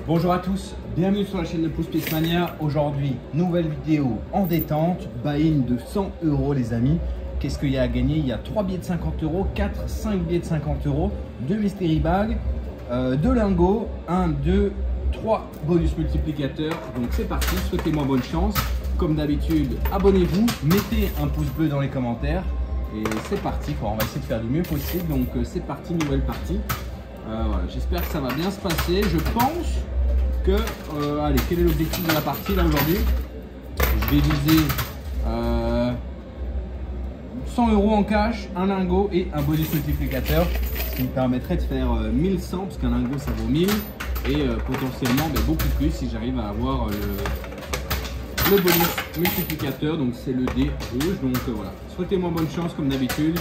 Bonjour à tous, bienvenue sur la chaîne de Pouce Pièce Mania. Aujourd'hui, nouvelle vidéo en détente, buy-in de 100 € les amis. Qu'est-ce qu'il y a à gagner? Il y a 3 billets de 50 €, 4, 5 billets de 50 €, 2 mystery bags, 2 lingots, 1, 2, 3 bonus multiplicateurs. Donc c'est parti, souhaitez-moi bonne chance. Comme d'habitude, abonnez-vous, mettez un pouce bleu dans les commentaires. Et c'est parti, quoi. On va essayer de faire du mieux possible. Donc c'est parti, nouvelle partie. Voilà, j'espère que ça va bien se passer. Je pense que, allez, quel est l'objectif de la partie là aujourd'hui? Je vais viser 100 € en cash, un lingot et un bonus multiplicateur, ce qui me permettrait de faire 1100 parce qu'un lingot ça vaut 1000 et potentiellement beaucoup plus si j'arrive à avoir le bonus multiplicateur. Donc c'est le dé rouge. Donc voilà, souhaitez-moi bonne chance comme d'habitude.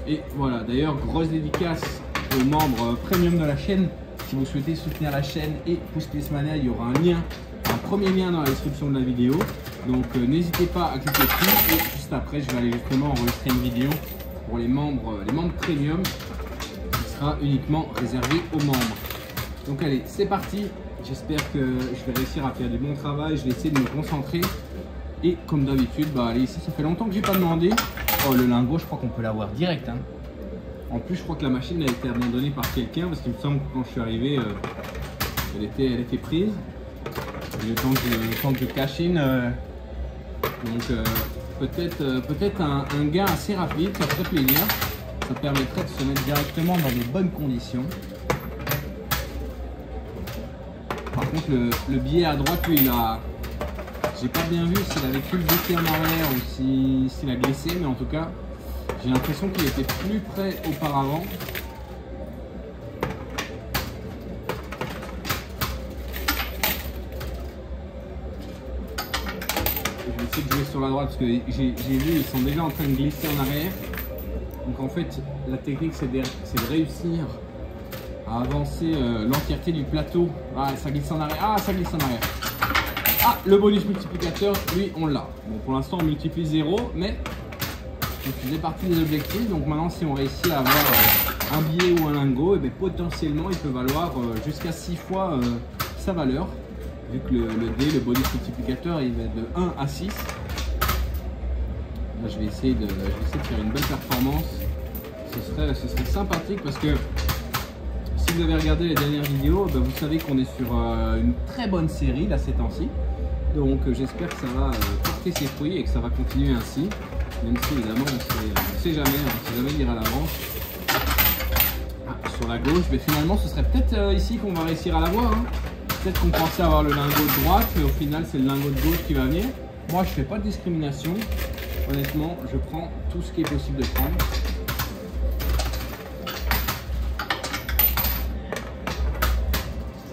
Et voilà, d'ailleurs grosse dédicace aux membres premium de la chaîne. Si vous souhaitez soutenir la chaîne et Pouce Pièce Mania, il y aura un lien, un premier lien dans la description de la vidéo. Donc n'hésitez pas à cliquer dessus. Et juste après, je vais aller justement enregistrer une vidéo pour les membres premium qui sera uniquement réservée aux membres. Donc allez, c'est parti. J'espère que je vais réussir à faire du bon travail. Je vais essayer de me concentrer. Et comme d'habitude, allez, ici ça fait longtemps que j'ai pas demandé. Oh, le lingot, je crois qu'on peut l'avoir direct, hein. En plus, je crois que la machine a été abandonnée par quelqu'un parce qu'il me semble que quand je suis arrivé, elle était prise. Le temps que je cash in, donc peut-être un gain assez rapide, ça ferait plaisir. Ça permettrait de se mettre directement dans de bonnes conditions. Par contre, le billet à droite, lui, j'ai pas bien vu s'il avait pu le glisser en arrière ou s'il a glissé, mais en tout cas, j'ai l'impression qu'il était plus près auparavant. Je vais essayer de jouer sur la droite parce que j'ai vu, ils sont déjà en train de glisser en arrière. Donc en fait, la technique, c'est de réussir à avancer l'entièreté du plateau. Ah, ça glisse en arrière. Ah, ça glisse en arrière. Ah, le bonus multiplicateur, lui, on l'a. Bon, pour l'instant, on multiplie 0, mais ça faisait partie des objectifs. Donc maintenant, si on réussit à avoir un billet ou un lingot, et potentiellement il peut valoir jusqu'à 6 fois sa valeur, vu que le dé, le bonus multiplicateur, il va de 1 à 6. Là, je vais essayer de faire une belle performance. Ce serait sympathique parce que si vous avez regardé les dernières vidéos, vous savez qu'on est sur une très bonne série là ces temps-ci. Donc j'espère que ça va porter ses fruits et que ça va continuer ainsi. Même si évidemment on ne sait jamais lire à l'avance. Ah, sur la gauche, mais finalement ce serait peut-être ici qu'on va réussir à l'avoir. Hein. Peut-être qu'on pensait avoir le lingot de droite, mais au final c'est le lingot de gauche qui va venir. Moi je fais pas de discrimination. Honnêtement, je prends tout ce qui est possible de prendre.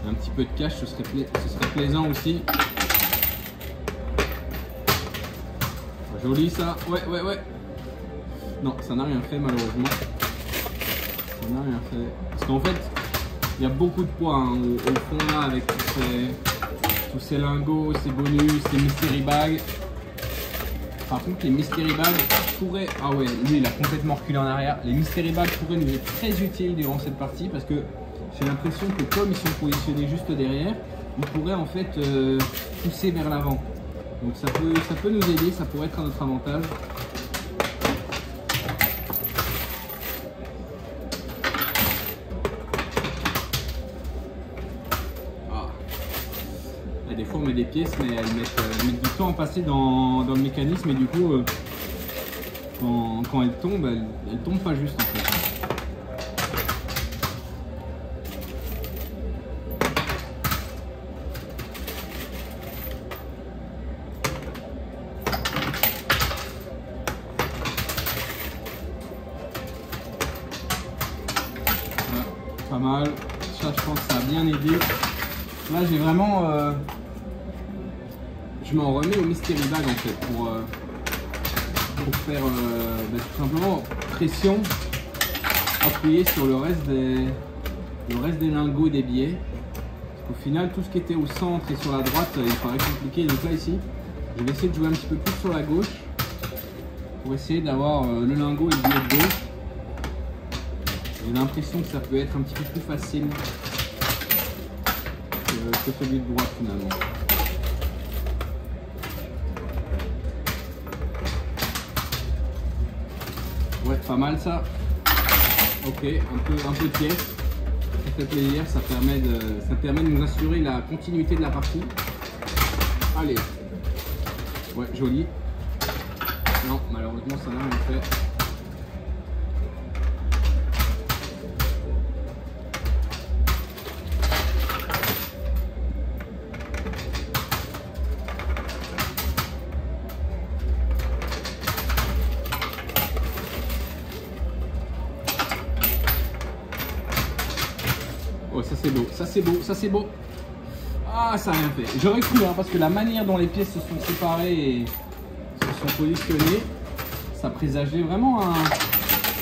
Un petit peu de cash, ce serait plaisant aussi. Joli ça, ouais. Non, ça n'a rien fait malheureusement. Ça n'a rien fait. Parce qu'en fait, il y a beaucoup de poids hein, au fond là avec tous ces lingots, ces bonus, ces mystery bags. Par contre, les mystery bags pourraient... Ah ouais, lui il a complètement reculé en arrière. Les mystery bags pourraient nous être très utiles durant cette partie parce que j'ai l'impression que comme ils sont positionnés juste derrière, ils pourraient en fait pousser vers l'avant. Donc ça peut nous aider, ça pourrait être à notre avantage. Ah. Et des fois on met des pièces mais elles mettent du temps à passer dans le mécanisme et du coup quand elles tombent pas juste en fait. Pas mal, ça je pense que ça a bien aidé. Là j'ai vraiment je m'en remets au mystery bag en fait pour faire tout simplement pression appuyée sur le reste des lingots et des billets. Parce qu'au final tout ce qui était au centre et sur la droite il paraît compliqué. Donc là ici je vais essayer de jouer un petit peu plus sur la gauche pour essayer d'avoir le lingot et le billet de gauche. J'ai l'impression que ça peut être un petit peu plus facile que que celui de droite finalement. Ouais, pas mal ça. Ok, un peu de pièce. Ça fait plaisir, ça permet de nous assurer la continuité de la partie. Allez. Ouais, joli. Non, malheureusement ça n'a rien fait. Oh, ça c'est beau, ça c'est beau, ça c'est beau. Ah, ça n'a rien fait. J'aurais cru, hein, parce que la manière dont les pièces se sont séparées et se sont positionnées, ça présageait vraiment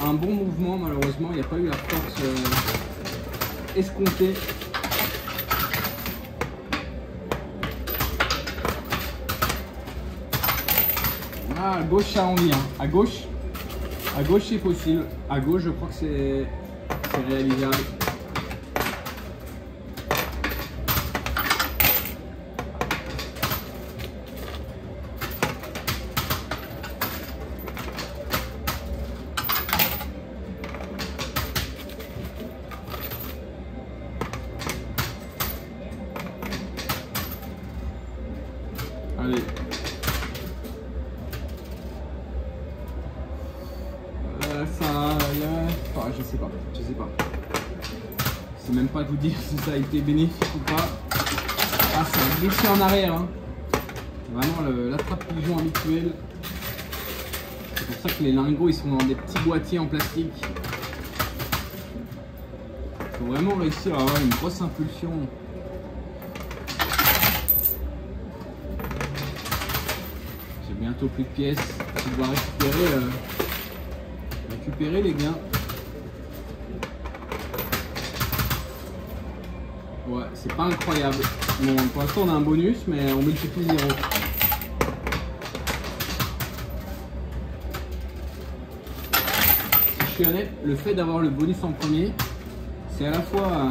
un bon mouvement. Malheureusement, il n'y a pas eu la force escomptée. Ah, à gauche, ça envie. Hein. À gauche, c'est possible. À gauche, je crois que c'est réalisable. Allez. Je sais pas. Je sais même pas vous dire si ça a été bénéfique ou pas. Ah, ça a glissé en arrière. Hein. Vraiment l'attrape-pigeon habituel. C'est pour ça que les lingots ils sont dans des petits boîtiers en plastique. Il faut vraiment réussir à avoir une grosse impulsion. J'ai bientôt plus de pièces. Je dois récupérer les gains. Ouais, c'est pas incroyable. Bon, pour l'instant on a un bonus, mais on multiplie 0. Si je suis honnête, le fait d'avoir le bonus en premier, c'est à la fois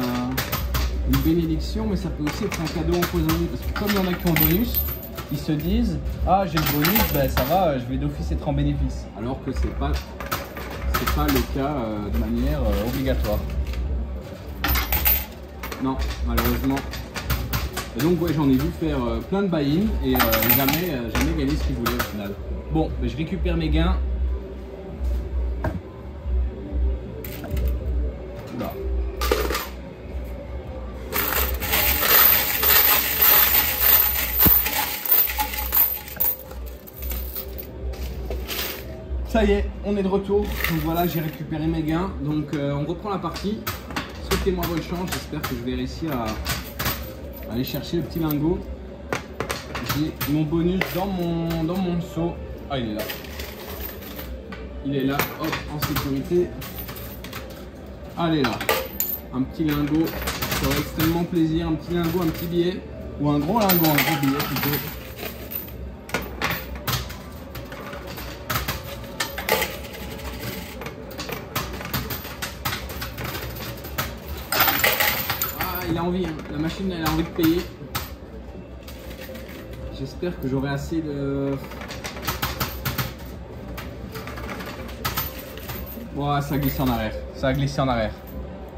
une bénédiction, mais ça peut aussi être un cadeau empoisonné. Parce que comme il y en a qui ont le bonus, ils se disent « Ah, j'ai le bonus, ben ça va, je vais d'office être en bénéfice. » Alors que c'est pas le cas de manière obligatoire. Non, malheureusement. Et donc ouais, j'en ai vu faire plein de buy-in et jamais gagné ce qu'ils voulaient au final. Bon, ben, je récupère mes gains. Là. Ça y est, on est de retour. Donc voilà, j'ai récupéré mes gains. Donc on reprend la partie. Souhaitez-moi bonne chance, j'espère que je vais réussir à aller chercher le petit lingot. J'ai mon bonus dans mon seau. Ah, il est là. Il est là, hop, en sécurité. Allez là, un petit lingot, ça ferait extrêmement plaisir. Un petit lingot, un petit billet. Ou un gros lingot, un gros billet plutôt. Il a envie, hein. La machine elle a envie de payer. J'espère que j'aurai assez de... Wow, ça glisse en arrière, ça a glissé en arrière.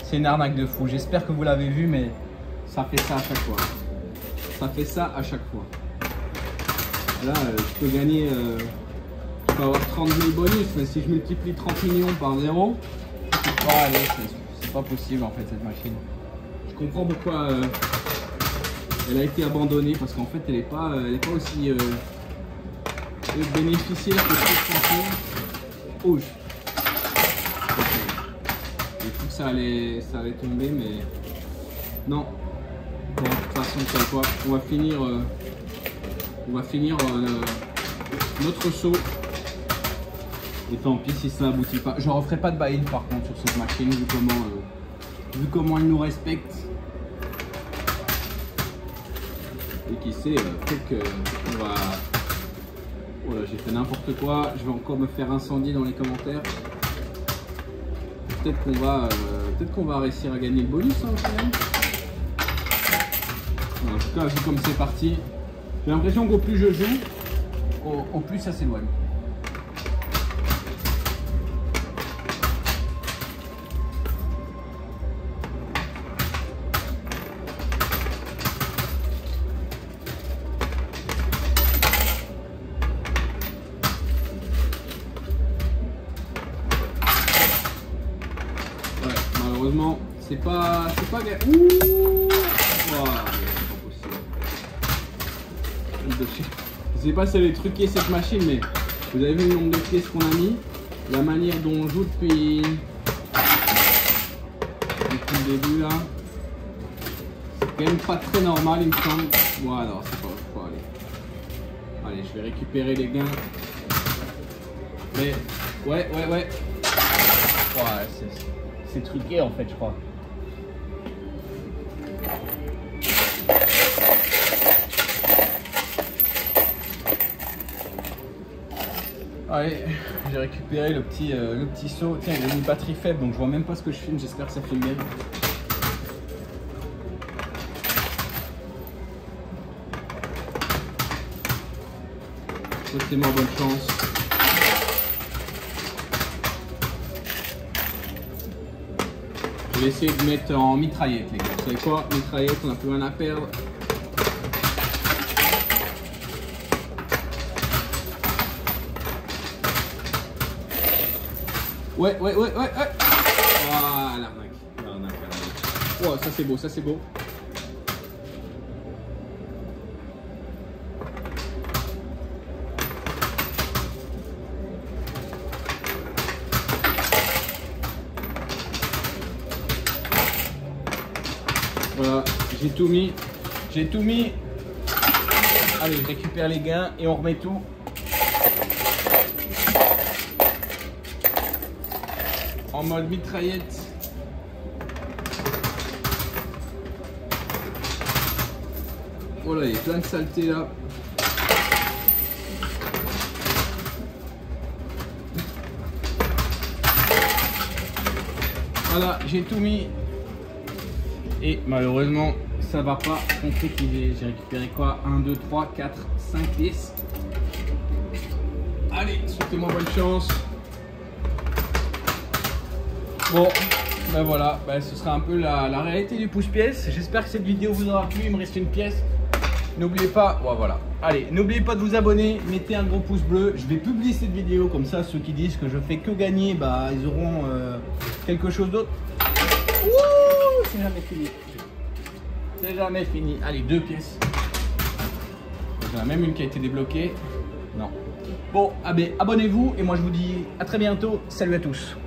C'est une arnaque de fou, j'espère que vous l'avez vu, mais ça fait ça à chaque fois. Ça fait ça à chaque fois. Là, je peux gagner... je peux avoir 30 000 bonus, mais si je multiplie 30 millions par 0, c'est pas possible en fait cette machine. Je comprends pourquoi elle a été abandonnée, parce qu'en fait elle n'est pas aussi bénéficiaire que ce que je pensais. Oh, j'ai cru que ça allait tomber, mais non. Bon, de toute façon, c'est quoi, on va finir notre saut. Et tant pis si ça n'aboutit pas. Je ne referai pas de buy-in par contre sur cette machine, vu comment elle nous respecte. Et qui sait, peut-être qu'on va... Voilà, j'ai fait n'importe quoi, je vais encore me faire incendier dans les commentaires. Peut-être qu'on va réussir à gagner le bonus, hein, au final. tout cas, vu comme c'est parti, j'ai l'impression qu'au plus je joue, au plus ça s'éloigne. Malheureusement, c'est pas ouh, voilà, c'est pas possible. Je sais pas si elle est truquée cette machine, mais vous avez vu le nombre de pièces qu'on a mis, la manière dont on joue depuis le début là, c'est quand même pas très normal, il me semble. Voilà, c'est pas faut aller. Allez, je vais récupérer les gains. Mais ouais. Ouais, c'est truqué en fait, je crois. Allez, j'ai récupéré le petit seau. Tiens, il a une batterie faible, donc je vois même pas ce que je filme. J'espère que ça filme bien. Souhaitez-moi bonne chance. Je vais essayer de mettre en mitraillette, les gars. Vous savez quoi? Mitraillette, on n'a plus rien à perdre. Ouais. Voilà, l'arnaque. Oh, ça c'est beau, ça c'est beau. Voilà, j'ai tout mis. Allez, je récupère les gains et on remet tout. En mode mitraillette. Voilà, il y a plein de saletés là. Voilà, j'ai tout mis. Et malheureusement, ça va pas concrétiser. J'ai récupéré quoi? 1, 2, 3, 4, 5 pièces. Allez, souhaitez-moi bonne chance. Bon, ben voilà, ce sera un peu la réalité du pouce-pièce. J'espère que cette vidéo vous aura plu. Il me reste une pièce. N'oubliez pas, voilà. Allez, n'oubliez pas de vous abonner, mettez un gros pouce bleu. Je vais publier cette vidéo, comme ça ceux qui disent que je fais que gagner, ils auront quelque chose d'autre. C'est jamais fini. C'est jamais fini. Allez, 2 pièces. Il y en a même une qui a été débloquée. Non. Bon, abonnez-vous et moi je vous dis à très bientôt. Salut à tous.